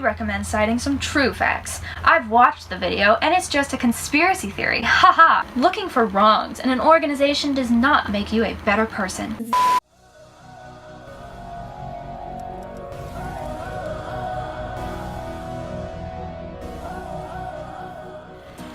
I'd recommend citing some true facts. I've watched the video and it's just a conspiracy theory. Haha! Looking for wrongs in an organization does not make you a better person.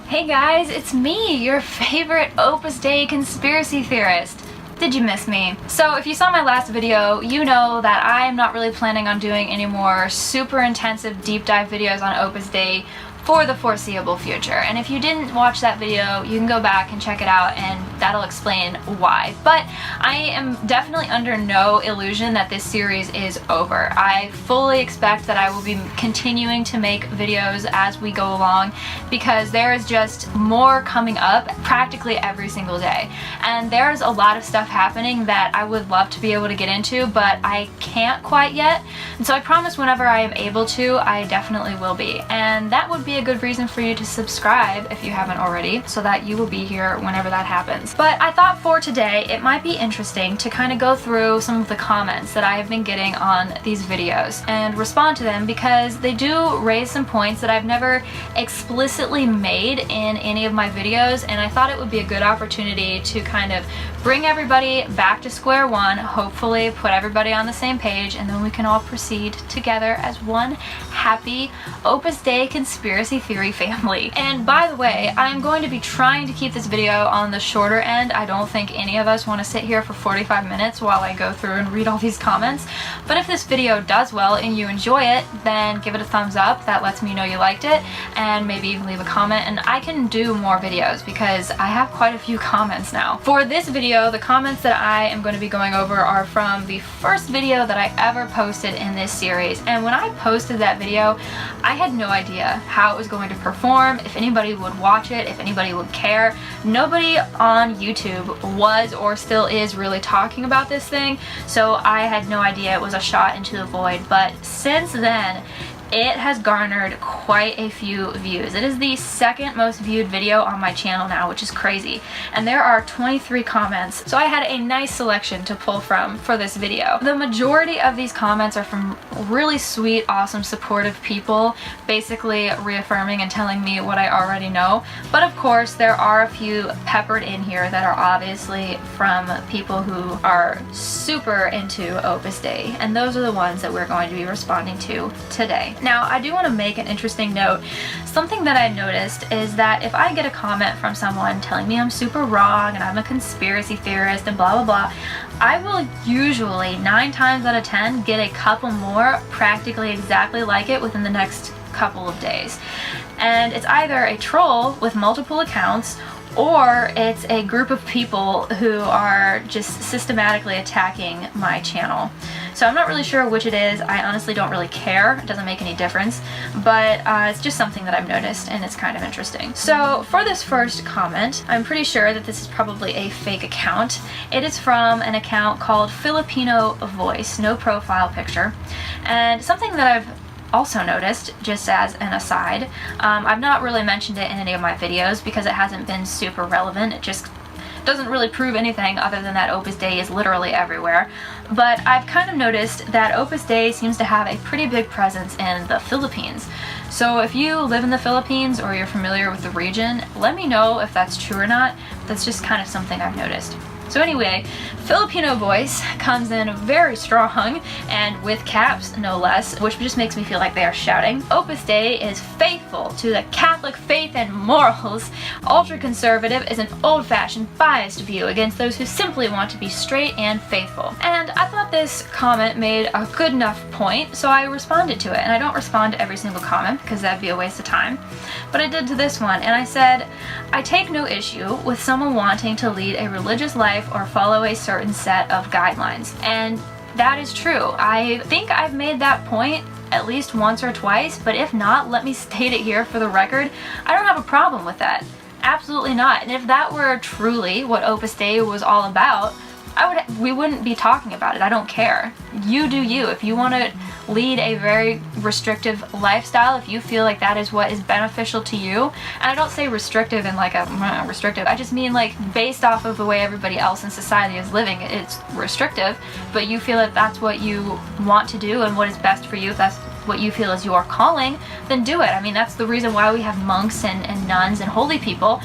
Hey guys, it's me, your favorite Opus Dei conspiracy theorist. Did you miss me? So if you saw my last video, you know that I'm not really planning on doing any more super intensive deep dive videos on Opus Dei for the foreseeable future. And if you didn't watch that video, you can go back and check it out and that'll explain why. But I am definitely under no illusion that this series is over. I fully expect that I will be continuing to make videos as we go along because there is just more coming up practically every single day. And there's a lot of stuff happening that I would love to be able to get into, but I can't quite yet. And so I promise whenever I am able to, I definitely will be. And that would be a good reason for you to subscribe if you haven't already, so that you will be here whenever that happens. But I thought for today it might be interesting to kind of go through some of the comments that I have been getting on these videos and respond to them because they do raise some points that I've never explicitly made in any of my videos, and I thought it would be a good opportunity to kind of bring everybody back to square one, hopefully put everybody on the same page, and then we can all proceed together as one happy Opus Dei conspiracy theory family. And by the way, I'm going to be trying to keep this video on the shorter end. I don't think any of us want to sit here for 45 minutes while I go through and read all these comments. But if this video does well and you enjoy it, then give it a thumbs up. That lets me know you liked it, and maybe even leave a comment, and I can do more videos because I have quite a few comments now. For this video, the comments that I am going to be going over are from the first video that I ever posted in this series. And when I posted that video, I had no idea how it was going to perform, if anybody would watch it, if anybody would care. Nobody on YouTube was or still is really talking about this thing, so I had no idea. It was a shot into the void. But since then, it has garnered quite a few views. It is the second most viewed video on my channel now, which is crazy. And there are 23 comments, so I had a nice selection to pull from for this video. The majority of these comments are from really sweet, awesome, supportive people, basically reaffirming and telling me what I already know. But of course, there are a few peppered in here that are obviously from people who are super into Opus Dei, and those are the ones that we're going to be responding to today. Now, I do want to make an interesting note. Something that I noticed is that if I get a comment from someone telling me I'm super wrong and I'm a conspiracy theorist and blah blah blah, I will usually 9 times out of 10 get a couple more practically exactly like it within the next couple of days. And it's either a troll with multiple accounts, or it's a group of people who are just systematically attacking my channel. So I'm not really sure which it is. I honestly don't really care. It doesn't make any difference, but it's just something that I've noticed and it's kind of interesting. So for this first comment, I'm pretty sure that this is probably a fake account. It is from an account called Filipino Voice, no profile picture. And something that I've also noticed, just as an aside, I've not really mentioned it in any of my videos because it hasn't been super relevant. It just doesn't really prove anything other than that Opus Dei is literally everywhere. But I've kind of noticed that Opus Dei seems to have a pretty big presence in the Philippines. So if you live in the Philippines or you're familiar with the region, let me know if that's true or not. That's just kind of something I've noticed. So anyway, Filipino Voice comes in very strong and with caps, no less, which just makes me feel like they are shouting. Opus Dei is faithful to the Catholic faith and morals. Ultra-conservative is an old-fashioned, biased view against those who simply want to be straight and faithful. And I thought this comment made a good enough point, so I responded to it. And I don't respond to every single comment because that'd be a waste of time. But I did to this one, and I said, I take no issue with someone wanting to lead a religious life or follow a certain set of guidelines. And that is true. I think I've made that point at least once or twice, but if not, let me state it here for the record. I don't have a problem with that. Absolutely not. And if that were truly what Opus Dei was all about, we wouldn't be talking about it. I don't care. You do you. If you want to lead a very restrictive lifestyle, if you feel like that is what is beneficial to you, and I don't say restrictive in like a restrictive, I just mean like based off of the way everybody else in society is living, it's restrictive, but you feel that that's what you want to do and what is best for you, if that's what you feel is your calling, then do it. I mean, that's the reason why we have monks and nuns and holy people,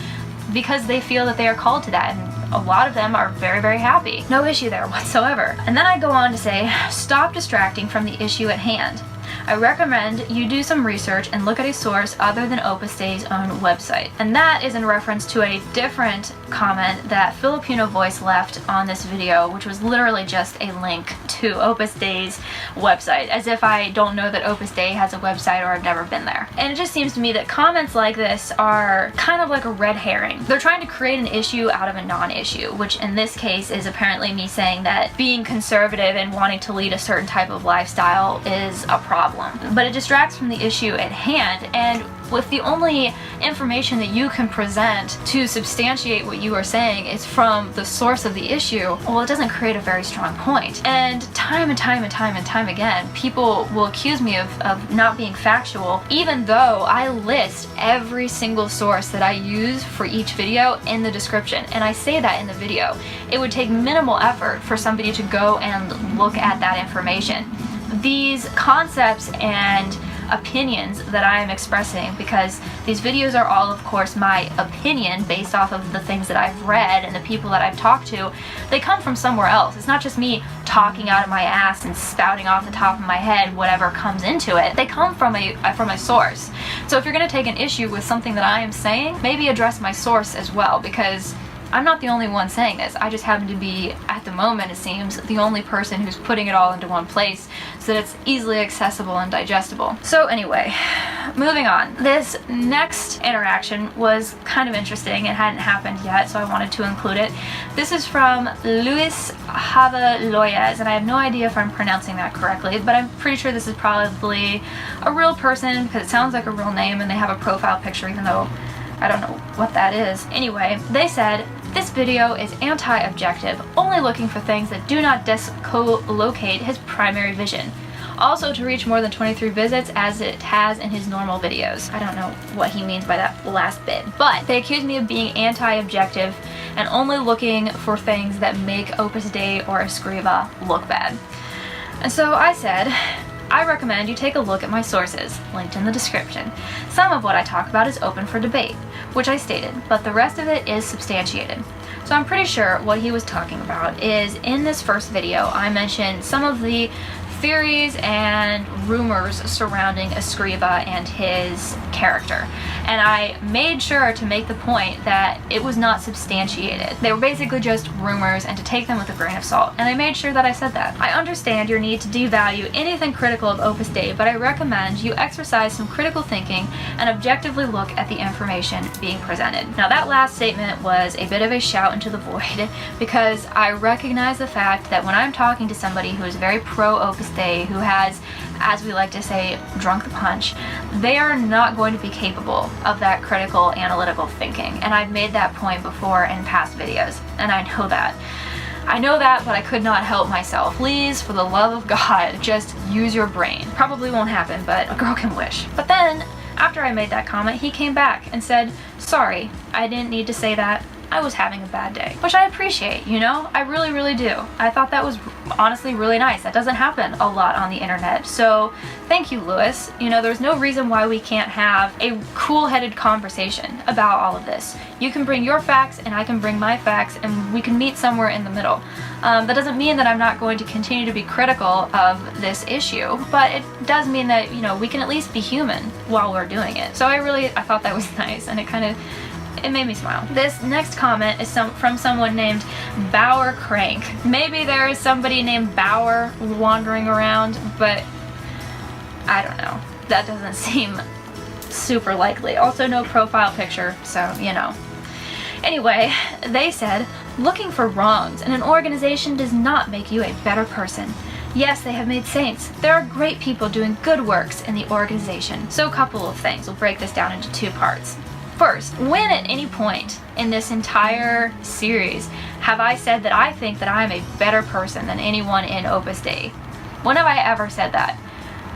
because they feel that they are called to that, and a lot of them are very, very happy. No issue there whatsoever. And then I go on to say, stop distracting from the issue at hand. I recommend you do some research and look at a source other than Opus Dei's own website. And that is in reference to a different comment that Filipino Voice left on this video, which was literally just a link to Opus Dei's website, as if I don't know that Opus Dei has a website or I've never been there. And it just seems to me that comments like this are kind of like a red herring. They're trying to create an issue out of a non-issue, which in this case is apparently me saying that being conservative and wanting to lead a certain type of lifestyle is a problem. But it distracts from the issue at hand, and with the only information that you can present to substantiate what you are saying is from the source of the issue, well, it doesn't create a very strong point. And time and time again, people will accuse me of not being factual, even though I list every single source that I use for each video in the description. And I say that in the video. It would take minimal effort for somebody to go and look at that information. These concepts and opinions that I am expressing, because these videos are all, of course, my opinion based off of the things that I've read and the people that I've talked to, they come from somewhere else. It's not just me talking out of my ass and spouting off the top of my head whatever comes into it. They come from a source. So if you're going to take an issue with something that I am saying, maybe address my source as well, because I'm not the only one saying this. I just happen to be, at the moment it seems, the only person who's putting it all into one place so that it's easily accessible and digestible. So anyway, moving on. This next interaction was kind of interesting. It hadn't happened yet, so I wanted to include it. This is from Luis Havaloyes, and I have no idea if I'm pronouncing that correctly, but I'm pretty sure this is probably a real person because it sounds like a real name and they have a profile picture, even though I don't know what that is. Anyway, they said, this video is anti-objective, only looking for things that do not discolocate his primary vision. Also to reach more than 23 visits as it has in his normal videos. I don't know what he means by that last bit. But they accused me of being anti-objective and only looking for things that make Opus Dei or Escriva look bad. And so I said, I recommend you take a look at my sources, linked in the description. Some of what I talk about is open for debate, which I stated, but the rest of it is substantiated. So I'm pretty sure what he was talking about is, in this first video, I mentioned some of the theories and rumors surrounding Escriva and his character. And I made sure to make the point that it was not substantiated. They were basically just rumors and to take them with a grain of salt. And I made sure that I said that. I understand your need to devalue anything critical of Opus Dei, but I recommend you exercise some critical thinking and objectively look at the information being presented. Now that last statement was a bit of a shout into the void, because I recognize the fact that when I'm talking to somebody who is very pro Opus Dei, who has, as we like to say, drunk the punch, they are not going to be capable of that critical analytical thinking. And I've made that point before in past videos, and I know that. I know that, but I could not help myself. Please, for the love of God, just use your brain. Probably won't happen, but a girl can wish. But then, after I made that comment, he came back and said, sorry, I didn't need to say that. I was having a bad day. Which I appreciate, you know? I really, really do. I thought that was honestly really nice. That doesn't happen a lot on the internet. So thank you, Lewis. You know, there's no reason why we can't have a cool-headed conversation about all of this. You can bring your facts and I can bring my facts and we can meet somewhere in the middle. That doesn't mean that I'm not going to continue to be critical of this issue, but it does mean that, you know, we can at least be human while we're doing it. So I thought that was nice, and it made me smile. This next comment is from someone named Bauer Crank. Maybe there is somebody named Bauer wandering around, but I don't know. That doesn't seem super likely. Also no profile picture, so you know. Anyway, they said, looking for wrongs in an organization does not make you a better person. Yes, they have made saints. There are great people doing good works in the organization. So a couple of things. We'll break this down into two parts. First, when at any point in this entire series have I said that I think that I am a better person than anyone in Opus Dei? When have I ever said that?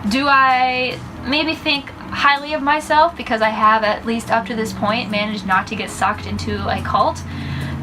Do I maybe think highly of myself because I have, at least up to this point, managed not to get sucked into a cult?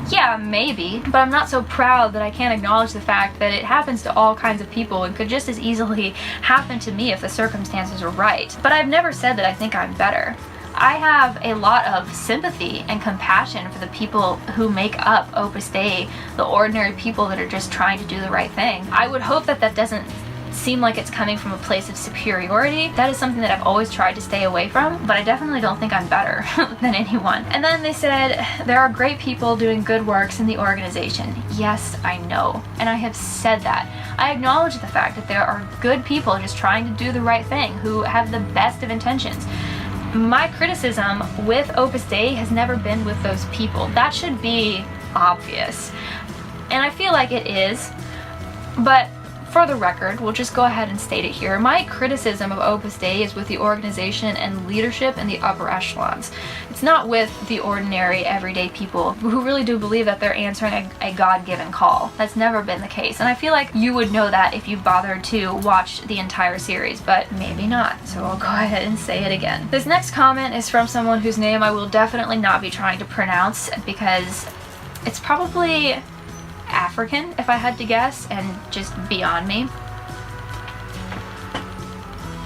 Yeah, maybe, but I'm not so proud that I can't acknowledge the fact that it happens to all kinds of people and could just as easily happen to me if the circumstances were right. But I've never said that I think I'm better. I have a lot of sympathy and compassion for the people who make up Opus Dei, the ordinary people that are just trying to do the right thing. I would hope that that doesn't seem like it's coming from a place of superiority. That is something that I've always tried to stay away from, but I definitely don't think I'm better than anyone. And then they said, there are great people doing good works in the organization. Yes, I know, and I have said that. I acknowledge the fact that there are good people just trying to do the right thing, who have the best of intentions. My criticism with Opus Dei has never been with those people. That should be obvious. And I feel like it is, but for the record, we'll just go ahead and state it here. My criticism of Opus Dei is with the organization and leadership in the upper echelons. It's not with the ordinary, everyday people who really do believe that they're answering a God-given call. That's never been the case, and I feel like you would know that if you bothered to watch the entire series, but maybe not, so I'll go ahead and say it again. This next comment is from someone whose name I will definitely not be trying to pronounce because it's probably African, if I had to guess, and just beyond me.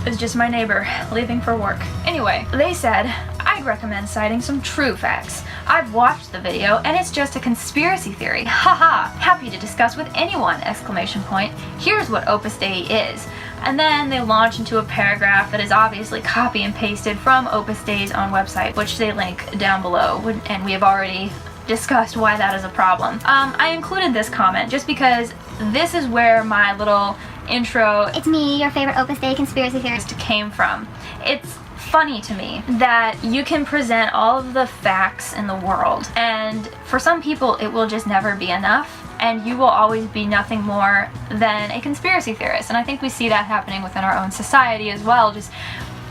It's just my neighbor leaving for work. Anyway, they said, I'd recommend citing some true facts. I've watched the video and it's just a conspiracy theory. Haha, happy to discuss with anyone, exclamation point. Here's what Opus Dei is. And then they launch into a paragraph that is obviously copy and pasted from Opus Dei's own website, which they link down below, and we have already discussed why that is a problem. I included this comment just because this is where my little intro, "It's me, your favorite Opus Dei conspiracy theorist," came from. It's funny to me that you can present all of the facts in the world, and for some people it will just never be enough, and you will always be nothing more than a conspiracy theorist. And I think we see that happening within our own society as well, just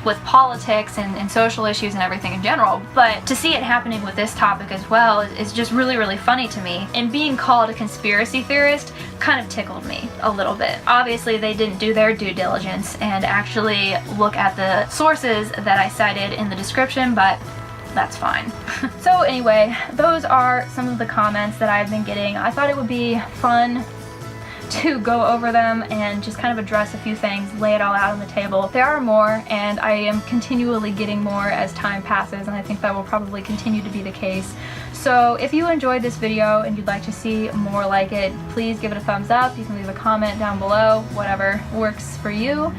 with politics and social issues and everything in general. But to see it happening with this topic as well is just really, really funny to me. And being called a conspiracy theorist kind of tickled me a little bit. Obviously, they didn't do their due diligence and actually look at the sources that I cited in the description, but that's fine. So anyway, those are some of the comments that I've been getting. I thought it would be fun to go over them and just kind of address a few things, lay it all out on the table. There are more, and I am continually getting more as time passes, and I think that will probably continue to be the case. So if you enjoyed this video and you'd like to see more like it, please give it a thumbs up. You can leave a comment down below, whatever works for you.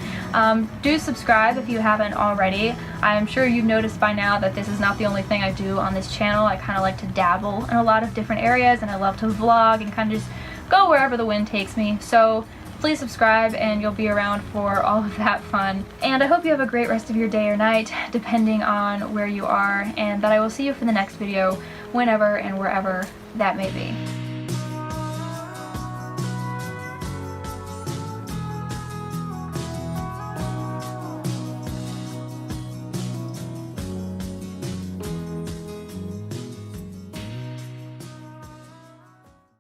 Do subscribe if you haven't already. I'm sure you've noticed by now that this is not the only thing I do on this channel. I kind of like to dabble in a lot of different areas, and I love to vlog and kind of just go wherever the wind takes me. So please subscribe and you'll be around for all of that fun. And I hope you have a great rest of your day or night, depending on where you are, and that I will see you for the next video, whenever and wherever that may be.